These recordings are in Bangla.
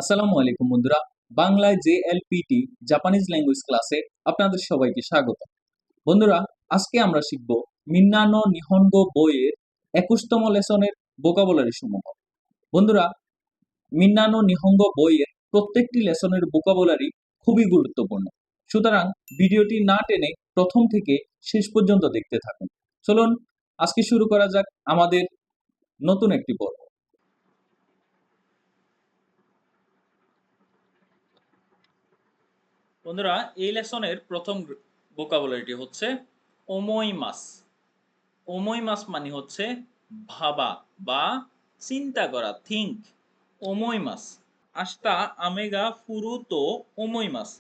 আসসালামু আলাইকুম বন্ধুরা। বাংলায় জেএলপিটি জাপানিজ ল্যাঙ্গুয়েজ ক্লাসে আপনাদের সবাইকে স্বাগত। বন্ধুরা, আজকে আমরা শিখব মিন্নানো নিহনগো বইয়ের 21তম লেসনের ভোকাবুলারি সমূহ। বন্ধুরা, মিন্নানো নিহনগো বইয়ের প্রত্যেকটি লেসনের ভোকাবুলারি খুবই গুরুত্বপূর্ণ। সুতরাং ভিডিওটি না টেনে প্রথম থেকে শেষ পর্যন্ত দেখতে থাকুন। চলুন আজকে শুরু করা যাক আমাদের নতুন একটি পর্ব। বন্ধুরা, এই লেসনের প্রথম ভোকাবুলারিটি হচ্ছে ওমোইমাস। ওমোইমাস মানে হচ্ছে ভাবা বা চিন্তা করা, থিঙ্ক। ওমোইমাস আস্তা আমেগা ফুরুতো ওমোইমাস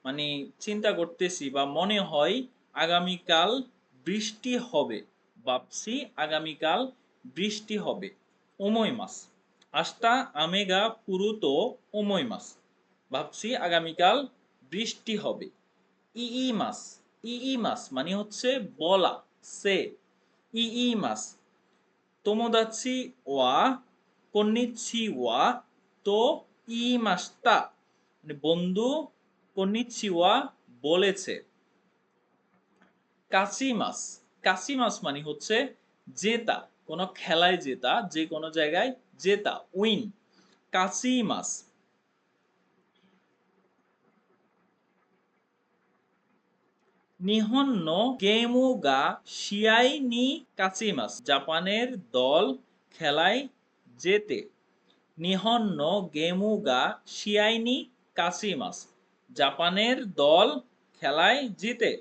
মানে চিন্তা করতেছি বা মনে হয় আগামীকাল বৃষ্টি হবে। ভাবছি আগামীকাল বৃষ্টি হবে। ওমোইমাস আস্তা আমেগা ফুরুতো ওমোইমাস ভাবছি আগামীকাল বৃষ্টি হবে। ইই মাস, ইই মাস মানে হচ্ছে বলা, সে। ইই মাস তোমোদাচি ওয়া কন্নিচি ওয়া তো ই মাসটা মানে বন্ধু কন্নিচি ওয়া বলেছে। কাচি মাস, কাচি মাস মানে হচ্ছে জেতা, কোনো খেলায় জেতা, যে কোনো জায়গায় জেতা, উইন। কাচি মাস। নিহন নো গেমু গা শিয়াই নি কাচিমাস জাপানের দল খেলায় জেতে। নিহন নো গেমু গা শিয়াই নি কাচিমাস জাপানের দল খেলায় জিতে।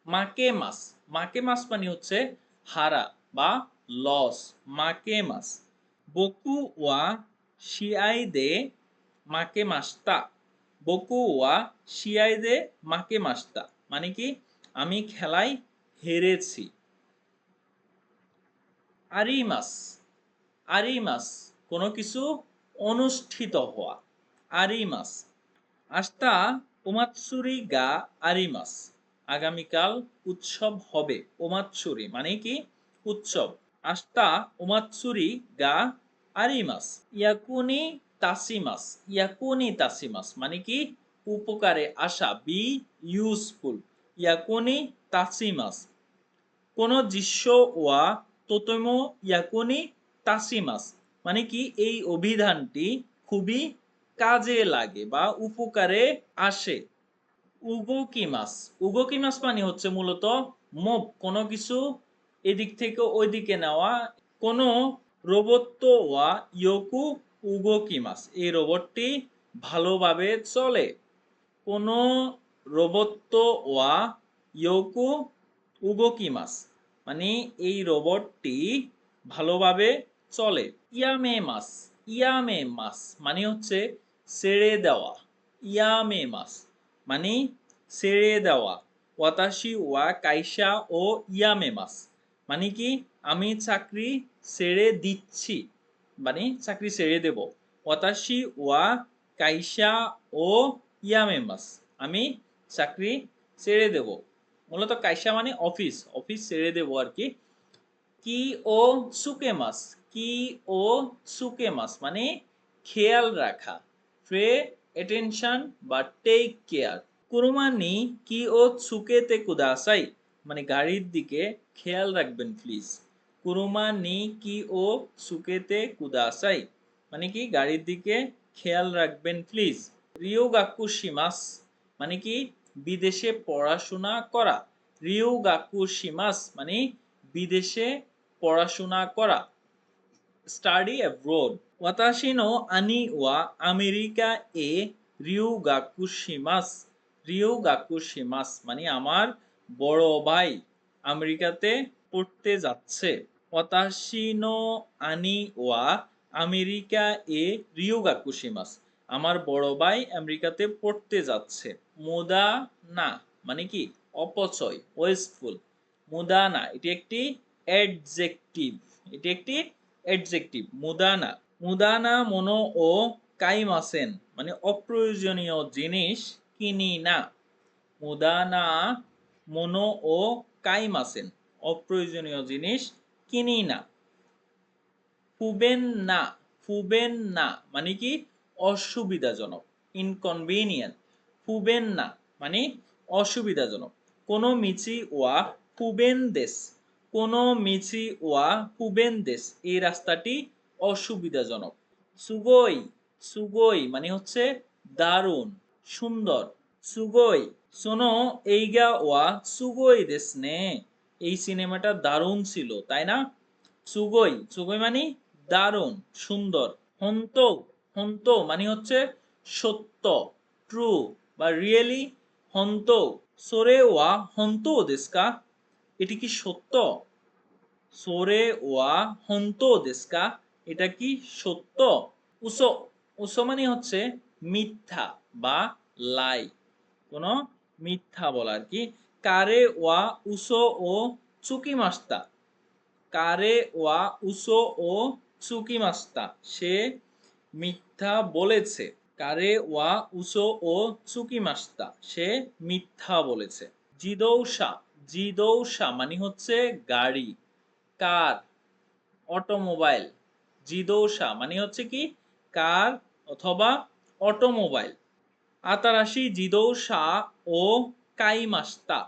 মাকে মাস, মাকে মাস মানে হচ্ছে হারা বা লস, মাকে মাস। বকু ওয়া শিয়াই দে মাকে মাস্তা, বকু ওয়া শিয়াই দে মাকে মাস্তা মানে কি আমি খেলায় হেরেছি। আরিমাস, আরিমাস কোনো কিছু অনুষ্ঠিত হওয়া, আরিমাস। আস্তা ওমাৎসুরি গা আরিমাস আগামীকাল উৎসব হবে। ওমাৎসুরি মানে কি উৎসব। আস্তা ওমাৎসুরি গা আরিমাস। ইয়াকুনি তাসিমাস, ইয়াকুনি তাসিমাস মানে কি উপকারে আসা, বি ইউজফুল। ইয়াকুনি তাসিমাস কোন দৃশ্য ওয়া তোতেমো ইয়াকুনি তাসিমাস মানে কি এই অভিধানটি খুবই কাজে লাগে বা উপকারে আসে। উগোকিমাস, উগোকিমাস মানে হচ্ছে মূলত মুভ, কোনো কিছু এদিক থেকে ওইদিকে নেওয়া। কোনো রোবট ওয়া ইয়োকু উগোকিমাস এই রোবটটি ভালোভাবে চলে। কোনো রোবট ওয়া ইয়োকু উগোকিমাস মানে এই রোবটটি ভালোভাবে চলে। ইয়ামে মাস, ইয়ামে মাস মানে হচ্ছে ছেড়ে দেওয়া, ইয়ামে মাস মানে ছেড়ে দেওয়া। ওয়াতাশি ওয়া কাইসা ও ইয়ামে মাস মানে কি আমি চাকরি ছেড়ে দিচ্ছি, মানে চাকরি ছেড়ে দেব। ওয়াতাশি ওয়া কাইসা ও ইয়ামে মাস আমি চাকরি ছেড়ে দেব। মূলত কাইসা মানে অফিস, অফিস ছেড়ে দেব আর কি। কি ও সুকে মাস, কি ও সুকে মাস মানে খেয়াল রাখা, পে অ্যাটেনশন বা টেক কেয়ার। কুরুমা নি কি ও সুকেতে কুদাসাই মানে গাড়ির দিকে খেয়াল রাখবেন প্লিজ। কুরুমা নি কি ও সুকেতে কুদাসাই মানে কি গাড়ির দিকে খেয়াল রাখবেন প্লিজ। রিও গাকুশিমাস মানে কি বিদেশে পড়াশোনা করা, রিও গাকুশিমাস মানে বিদেশে পড়াশোনা করা, স্টাডি অ্যাব্রোড। ওয়াতাশি নো আনি ওয়া আমেরিকা এ রিউগাকুশিমাস, রিউগাকুশিমাস মানে আমার বড় ভাই আমেরিকাতে পড়তে যাচ্ছে। ওয়াতাশি নো আনি ওয়া আমেরিকা এ রিউগাকুশিমাস আমার বড় ভাই আমেরিকাতে পড়তে যাচ্ছে। মুদা না মানে কি অপচয়, ওয়েস্টফুল। মুদা না এটি একটি অ্যাডজেক্টিভ, এটি একটি অ্যাডজেক্টিভ। মুদানা, মুদানা মনো ও কাইমাসেন মানে অপ্রয়োজনীয় জিনিস কিনি না। মুদানা মনো ও কাইমাসেন অপ্রয়োজনীয় জিনিস কিনি না। ফুবেন না, ফুবেন না মানে কি অসুবিধাজনক, ইনকনভিনিয়েন্ট। ফুবেন না মানে অসুবিধাজনক। কোনো মিচি ওয়া ফুবেন দেশ, কোনো মিচি ওয়া ফুবেন দেশ, এই রাস্তাটি অসুবিধাজনক। সুগই, সুগই মানে হচ্ছে দারুণ, সুন্দর। সুগই, শোনো এইগা ওয়া সুগই দেশ নে, এই সিনেমাটা দারুণ ছিল তাই না? সুগই, সুগই মানে দারুণ, সুন্দর। হন্তো, হন্তো মানে হচ্ছে সত্য, ট্রু বা রিয়েলি। হন্তো, সোরে ওয়া হন্তো দেস্কা, এটি কি সত্য? সোরে ওয়া হন্তো দেস্কা, এটা কি সত্য? উসো, উসো মানে হচ্ছে মিথ্যা বা লাই, কোনো মিথ্যা বলা আর কি। কারে ওয়া উসো ও চুকিমাস্তা, কারে ওয়া উসো ও চুকিমাস্তা, সে মিথ্যা বলেছে। কারে ওয়া উসো ও চুকিমাস্তা, সে মিথ্যা বলেছে। জিদৌসা, জিদৌসা মানে হচ্ছে গাড়ি, কার, অটোমোবাইল। জিদৌসা মানে হচ্ছে কি কার অথবা অটোমোবাইল। আতারাশি জিদৌসা ও কাইমাস্তা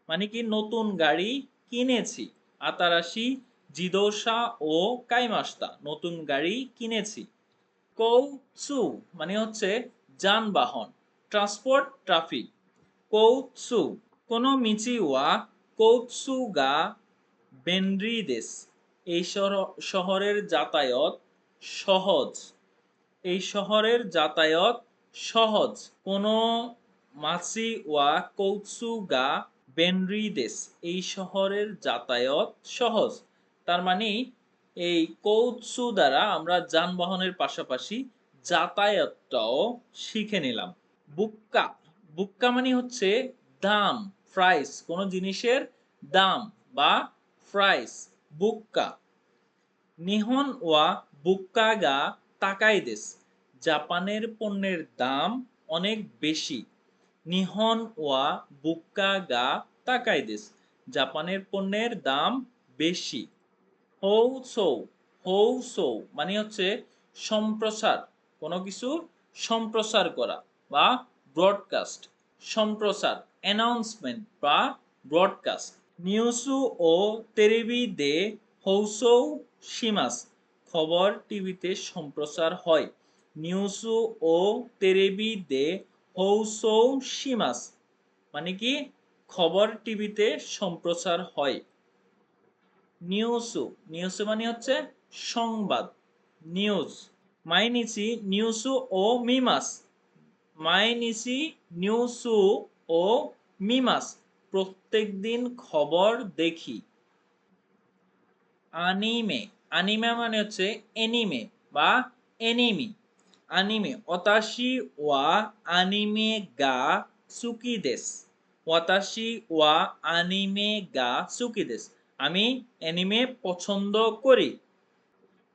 মানে কি নতুন গাড়ি কিনেছি। আতারাশি জিদৌসা ও কাইমাস্তা, নতুন গাড়ি কিনেছি। কৌৎসু মানে হচ্ছে যানবাহন, ট্রান্সপোর্ট, ট্রাফিক। কৌৎসু, কোনো মিচি ওয়া কৌৎসু গা বেনরি দেশ, এই শহরের যাতায়াত সহজ, এই শহরের যাতায়াত সহজ। কোনো মাসি ওয়া কৌৎসু গা বেনরি দেশ, এই শহরের যাতায়াত সহজ। তার মানে এই কৌৎসু দ্বারা আমরা যানবাহনের পাশাপাশি যাতায়াতটাও শিখে নিলাম। বুক্কা, বুক্কা মানে হচ্ছে দাম, প্রাইস, কোনো জিনিসের দাম বা প্রাইস, বুক্কা। নিহন ওয়া বুক্কা গা তাকাই দেশ, জাপানের পণ্যের দাম অনেক বেশি। নিহন ওয়া বুক্কা গা তাকাই দেশ, জাপানের পণ্যের দাম বেশি। হৌসৌ, হৌসৌ মানে হচ্ছে সম্প্রসার, কোনো কিছু সম্প্রসার করা বা ব্রডকাস্ট, সম্প্রসার, অ্যানাউন্সমেন্ট বা ব্রডকাস্ট। নিউসু ও তেরেবি দে হৌসৌ শিমাস, খবর টিভিতে সম্প্রচার হয়। নিউসু ও তেরেবি দে হৌসৌ শিমাস মানে কি খবর টিভিতে সম্প্রচার হয়। নিউসু, নিউসু মানে হচ্ছে সংবাদ, নিউজ। মাইনিচি নিউসু ও মিমাস, মাইনিচি নিউসু ও মিমাস, প্রত্যেকদিন খবর দেখি। আনিমে, আনিমে মানে হচ্ছে এনিমে বা এনিমি। আনিমে, ওতাশি ওয়া আনিমে গা সুকি দেস, ওয়াতাশি ওয়া আনিমে গা সুকি দেস, আমি অ্যানিমে পছন্দ করি।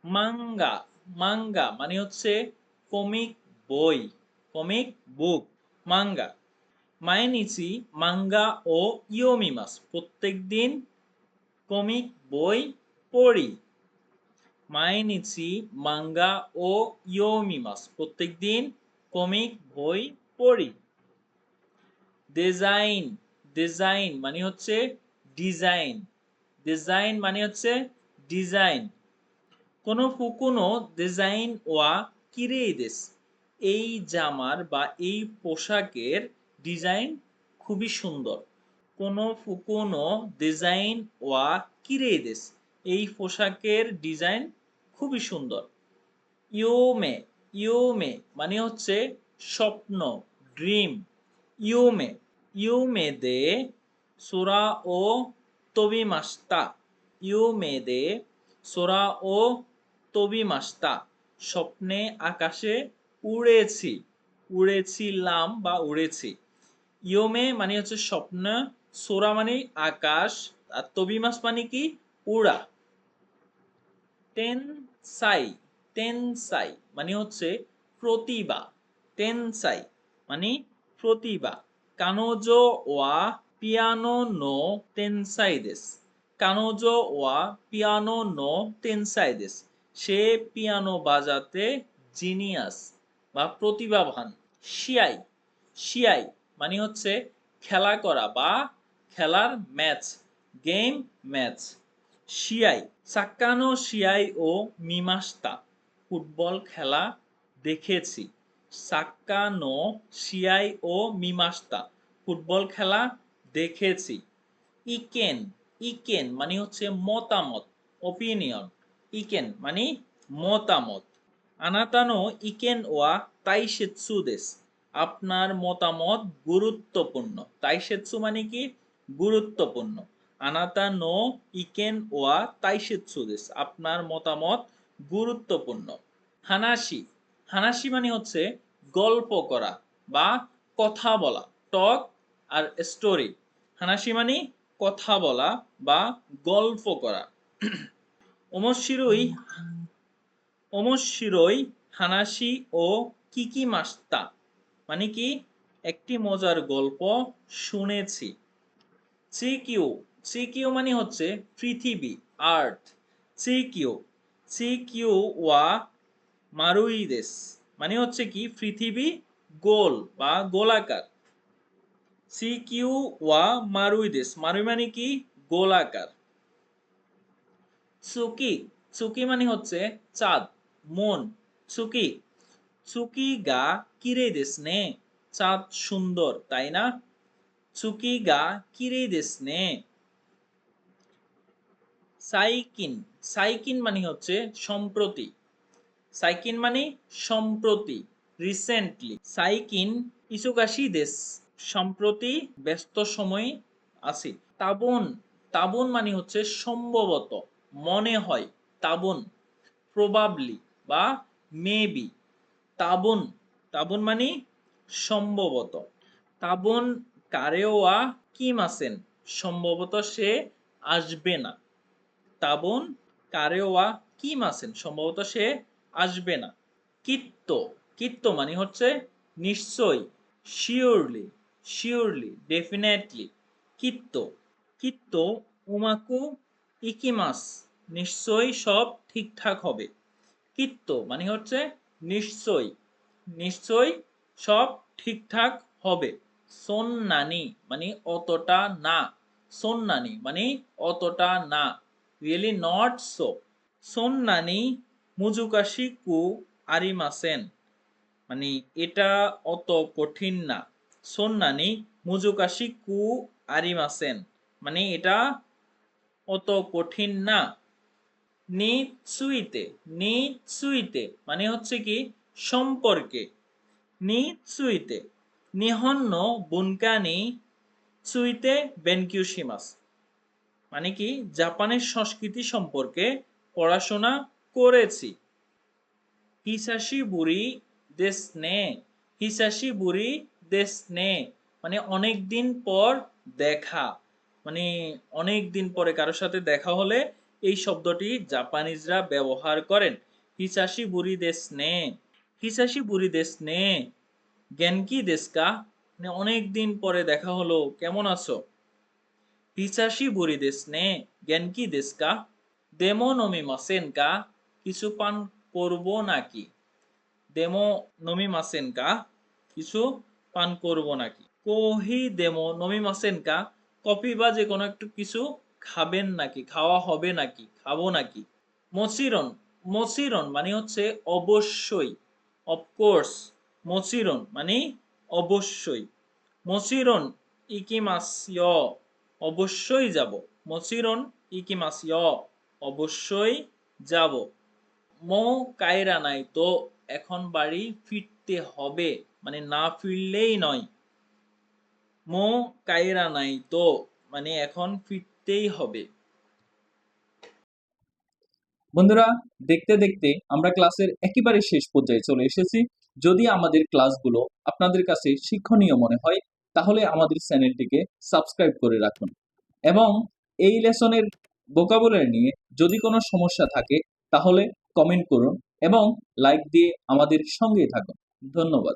মাঙ্গা, মাঙ্গা মানে হচ্ছে কমিক বই, কমিক বুক, মাঙ্গা। মাইনিচি মাঙ্গা ও ইয়োমিমাস, প্রত্যেকদিন কমিক বই পড়ি। মাইনিচি মাঙ্গা ও ইয়োমিমাস, প্রত্যেকদিন কমিক বই পড়ি। ডিজাইন, ডিজাইন মানে হচ্ছে ডিজাইন, ডিজাইন মানে হচ্ছে ডিজাইন। কোনো ফুকুনো ডিজাইন ওয়া কিরেই দেস, এই জামার বা এই পোশাকের ডিজাইন খুবই সুন্দর। কোনো ফুকুনো ডিজাইন ওয়া কিরেই দেস, এই পোশাকের ডিজাইন খুবই সুন্দর। ইউমে, ইউমে মানে হচ্ছে স্বপ্ন, ড্রিম। ইউমে, ইউমে দে সোরা ও তবিমাস্তা, ইউমে দে সোরা ও তবিমাস্তা, স্বপ্নে আকাশে উড়েছি, উড়েছিলাম বা উড়েছি। ইয়োমে মানে হচ্ছে স্বপ্ন, সোরা মানে আকাশ, আর তবিমাস মানে কি উড়া। টেনসাই, টেনসাই মানে হচ্ছে প্রতিভা, টেনসাই মানে প্রতিভা। কানোজো ওয়া পিয়ানো নো টেনসাই দেস, কানোজো ওয়া পিয়ানো নো টেনসাই দেস, সে পিয়ানো বাজাতে জিনিয়াস বা প্রতিভাবান। শিয়াই শিয়াই মানে হচ্ছে খেলা করা বা খেলার ম্যাচ, গেম ম্যাচ। শিয়াই সাক্কানো শিয়াই ও মিমাস্তা, ফুটবল খেলা দেখেছি। সাক্কানো শিয়াই ও মিমাস্তা, ফুটবল খেলা দেখেছি। ইকেন ইকেন মানে হচ্ছে মতামত, ওপিনিয়ন। ইকেন মানে মতামত। আনাতানো ইকেন ওয়া তাইশেৎসু দেস, আপনার মতামত গুরুত্বপূর্ণ। তাইশেৎসু মানে কি? গুরুত্বপূর্ণ। আনাতানো ইকেন ওয়া তাইশেৎসু দেস, আপনার মতামত গুরুত্বপূর্ণ। হানাসি হানাসি মানে হচ্ছে গল্প করা বা কথা বলা, টক আর স্টোরি। হানাসি মানে কথা বলা বা গল্প করা। ওমশিরোই ওমশিরোই হানাসি ও কিকিমাস্তা মানে কি? একটি মজার গল্প শুনেছি। চিকিউ চিকিউ মানে হচ্ছে পৃথিবী, আর্থ। চিকিউ চিকিউ ওয়া মারুইদেস মানে হচ্ছে কি? পৃথিবী গোল বা গোলাকার। চিকিউ ওয়া মারুইদেস, মারুই মানে কি? গোলাকার। চুকি চুকি মানে হচ্ছে চাঁদ, মন। চুকি চুকি গা কিরে দেস নে, চাঁদ সুন্দর তাই না? চুকি গা কিরে দেস নে। সাইকিন সাইকিন মানে হচ্ছে সম্প্রতি। সাইকিন মানে সম্প্রতি, রিসেন্টলি। সাইকিন ইসুগাশি দেস, সম্প্রতি ব্যস্ত সময় আছি। তাবন তাবন মানে হচ্ছে সম্ভবত, মনে হয়। তাবন প্রবাবলি বা মেবি। তাবন তাবন মানে সম্ভবত। তাবন কারেওয়া কিমাসেন, সম্ভবত সে আসবে না। তাবন কারেওয়া কিমাসেন, সম্ভবত সে আসবে না। কিত্ত কিত্ত মানে হচ্ছে নিশ্চয়, শিওরলি শিওরলি, ডেফিনেটলি। কিত্ত কিত্ত উমাকু ইকিমাস, নিশ্চয়ই সব ঠিকঠাক হবে। কিত্ত মানে হচ্ছে নিশ্চয়, নিশ্চয় সব ঠিকঠাক হবে। সন্নানি মানে অতটা না। সন্নানি মানে অতটা না, রিয়েলি নট সো। সন্নানি মুজুকাশি কু আরিমাসেন মানে এটা অত কঠিন না। সন্নানি মুজুকাশি কু আরিমাসেন মানে এটা অত কঠিন না। নিৎসুইতে নিৎসুইতে মানে হচ্ছে কি? সম্পর্কে। নিৎসুইতে নিহন্ন বুনকানি সুইতে বেনকিউশিমাস মানে কি? জাপানের সংস্কৃতি সম্পর্কে পড়াশোনা করেছি। হিসাশি বুড়ি দেস নে হিসাশি বুড়ি দেস নে মানে অনেক দিন পর দেখা। মানে অনেক দিন পরে কারোর সাথে দেখা হলে এই শব্দটি জাপানিজরা ব্যবহার করেন। হিসাশি বুড়ি দেস নে হিসাশি বুড়ি দেস নে গেনকি দেসকা মানে অনেক দিন পরে দেখা হলো, কেমন আছো? হিসাশি বুড়ি দেস নে গেনকি দেসকা। দেমো নমিমাসেন কা, কিছু পান করব নাকি? দেমো নমিমাসেন কা, কিছু পান করব নাকি? কোহি দেমো নমিমাসেন কা, কফি বা যে কোনো একটু কিছু খাবেন নাকি, খাওয়া হবে নাকি, খাবো নাকি? মচিরন মচিরন মানে হচ্ছে অবশ্যই, অফকোর্স। মচিরন মানে অবশ্যই। মচিরন ইকিমাসয়, অবশ্যই যাব। মচিরন ইকিমাসয়, অবশ্যই যাব। মো কায়রা নাই তো, এখন বাড়ি ফিরতে হবে মানে না ফিরলেই নয়। মো কায়রা নাই তো মানে এখন ফিরতেই হবে। বন্ধুরা, দেখতে দেখতে আমরা ক্লাসের একেবারে শেষ পর্যায়ে চলে এসেছি। যদি আমাদের ক্লাসগুলো আপনাদের কাছে শিক্ষণীয় মনে হয় তাহলে আমাদের চ্যানেলটিকে সাবস্ক্রাইব করে রাখুন এবং এই লেসনের ভোকাবুলারি নিয়ে যদি কোনো সমস্যা থাকে তাহলে কমেন্ট করুন এবং লাইক দিয়ে আমাদের সঙ্গেই থাকুন। ধন্যবাদ।